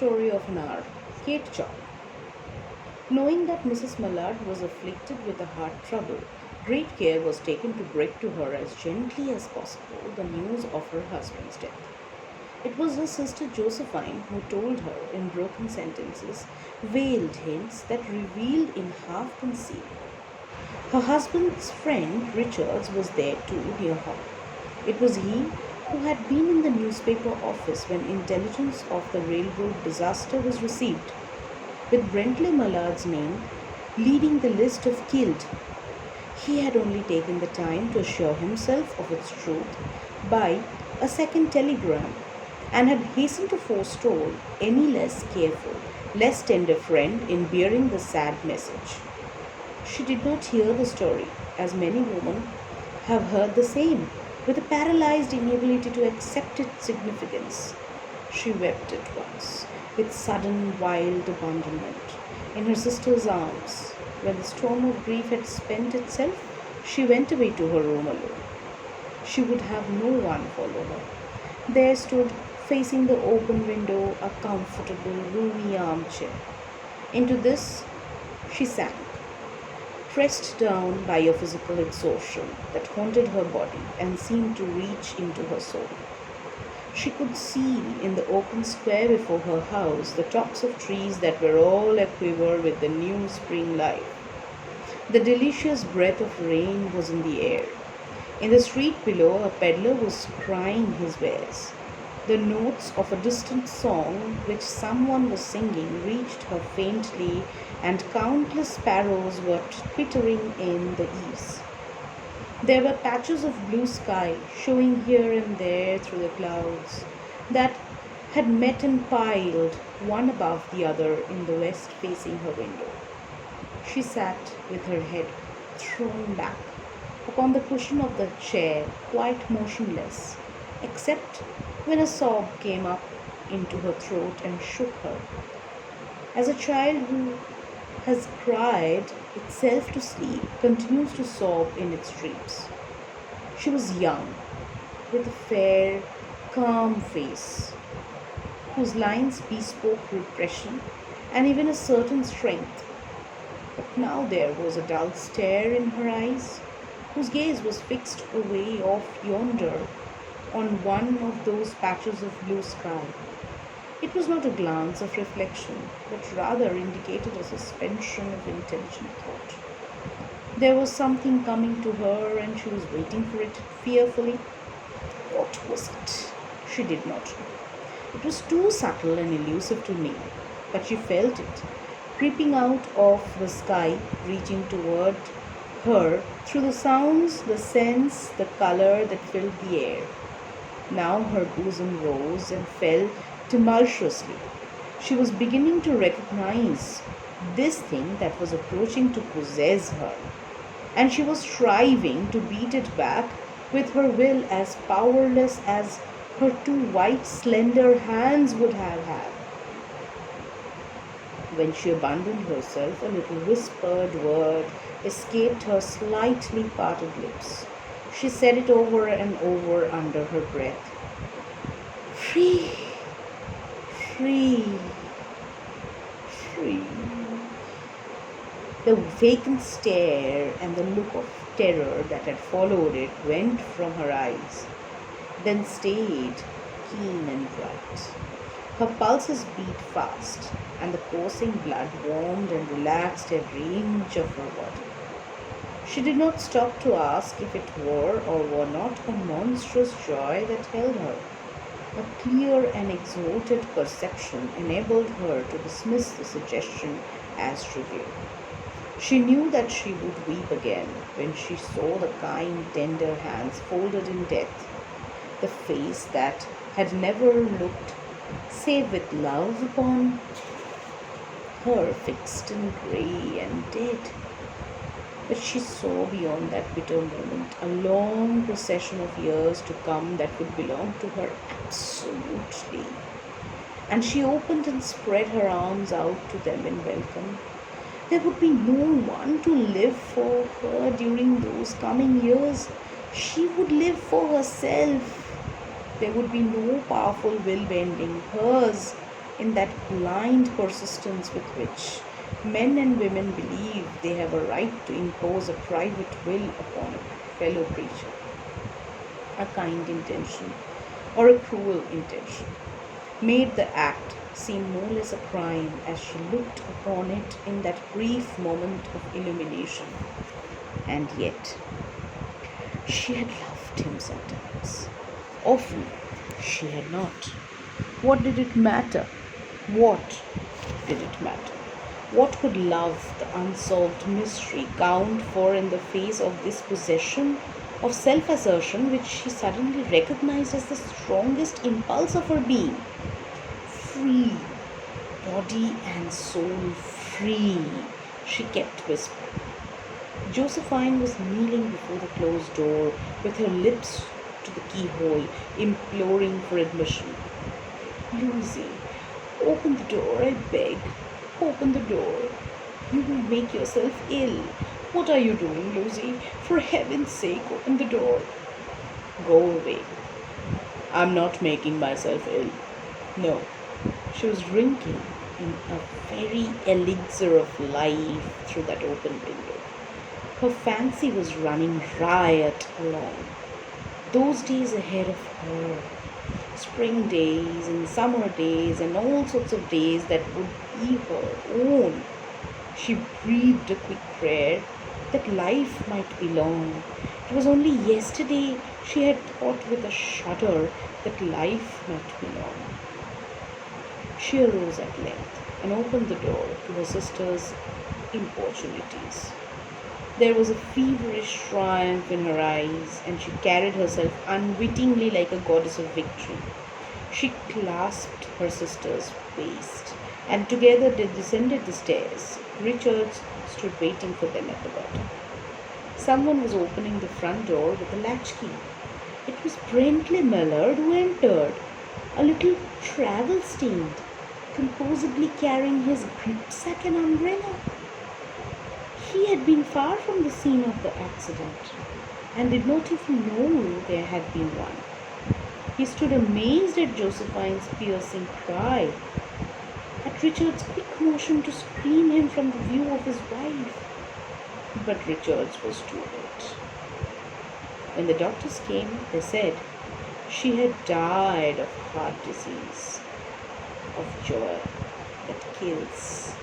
story of an hour. Kate Chopin. Knowing that Mrs. Mallard was afflicted with a heart trouble, great care was taken to break to her as gently as possible the news of her husband's death. It was her sister Josephine who told her in broken sentences, veiled hints that revealed in half concealed. Her husband's friend Richards was there too near her. It was he who had been in the newspaper office when intelligence of the railroad disaster was received, with Brentley Mallard's name leading the list of killed. He had only taken the time to assure himself of its truth by a second telegram and had hastened to forestall any less careful, less tender friend in bearing the sad message. She did not hear the story, as many women have heard the same, with a paralyzed inability to accept its significance. She wept at once, with sudden wild abandonment, in her sister's arms. When the storm of grief had spent itself, she went away to her room alone. She would have no one follow her. There stood, facing the open window, a comfortable, roomy armchair. Into this she sank, pressed down by a physical exhaustion that haunted her body and seemed to reach into her soul. She could see in the open square before her house the tops of trees that were all aquiver with the new spring life. The delicious breath of rain was in the air. In the street below, a peddler was crying his wares. The notes of a distant song which someone was singing reached her faintly, and countless sparrows were twittering in the eaves. There were patches of blue sky showing here and there through the clouds that had met and piled one above the other in the west facing her window. She sat with her head thrown back upon the cushion of the chair, quite motionless, except when a sob came up into her throat and shook her. As a child who has cried itself to sleep continues to sob in its dreams. She was young, with a fair, calm face, whose lines bespoke repression and even a certain strength. But now there was a dull stare in her eyes, whose gaze was fixed away off yonder on one of those patches of blue sky. It was not a glance of reflection, but rather indicated a suspension of intelligent thought. There was something coming to her, and she was waiting for it fearfully. What was it? She did not know. It was too subtle and elusive to name, but she felt it, creeping out of the sky, reaching toward her through the sounds, the scents, the color that filled the air. Now her bosom rose and fell tumultuously. She was beginning to recognize this thing that was approaching to possess her, and she was striving to beat it back with her will as powerless as her two white, slender hands would have had. When she abandoned herself, a little whispered word escaped her slightly parted lips. She said it over and over under her breath. Free, free, free. The vacant stare and the look of terror that had followed it went from her eyes, then stayed keen and bright. Her pulses beat fast, and the coursing blood warmed and relaxed every inch of her body. She did not stop to ask if it were or were not a monstrous joy that held her. A clear and exalted perception enabled her to dismiss the suggestion as trivial. She knew that she would weep again when she saw the kind, tender hands folded in death, the face that had never looked save with love upon her fixed and grey and dead. But she saw beyond that bitter moment a long procession of years to come that would belong to her absolutely. And she opened and spread her arms out to them in welcome. There would be no one to live for her during those coming years. She would live for herself. There would be no powerful will bending hers in that blind persistence with which men and women believe they have a right to impose a private will upon a fellow creature. A kind intention or a cruel intention made the act seem no less a crime as she looked upon it in that brief moment of illumination. And yet, she had loved him sometimes. Often, she had not. What did it matter? What did it matter? What could love, the unsolved mystery, count for in the face of this possession of self assertion which she suddenly recognized as the strongest impulse of her being? Free, body and soul free, she kept whispering. Josephine was kneeling before the closed door with her lips to the keyhole, imploring for admission. Lucy, open the door, I beg. Open the door. You will make yourself ill. What are you doing, Lucy? For heaven's sake, open the door. Go away. I'm not making myself ill. No. She was drinking in a very elixir of life through that open window. Her fancy was running riot along. Those days ahead of her, spring days and summer days and all sorts of days that would be her own. She breathed a quick prayer that life might be long. It was only yesterday she had thought with a shudder that life might be long. She arose at length and opened the door to her sister's importunities. There was a feverish triumph in her eyes, and she carried herself unwittingly like a goddess of victory. She clasped her sister's waist, and together they descended the stairs. Richards stood waiting for them at the bottom. Someone was opening the front door with a latchkey. It was Brentley Millard who entered, a little travel stained, composedly carrying his gripsack and umbrella. He had been far from the scene of the accident and did not even know there had been one. He stood amazed at Josephine's piercing cry, at Richard's quick motion to screen him from the view of his wife. But Richards was too late. When the doctors came, they said she had died of heart disease, of joy that kills.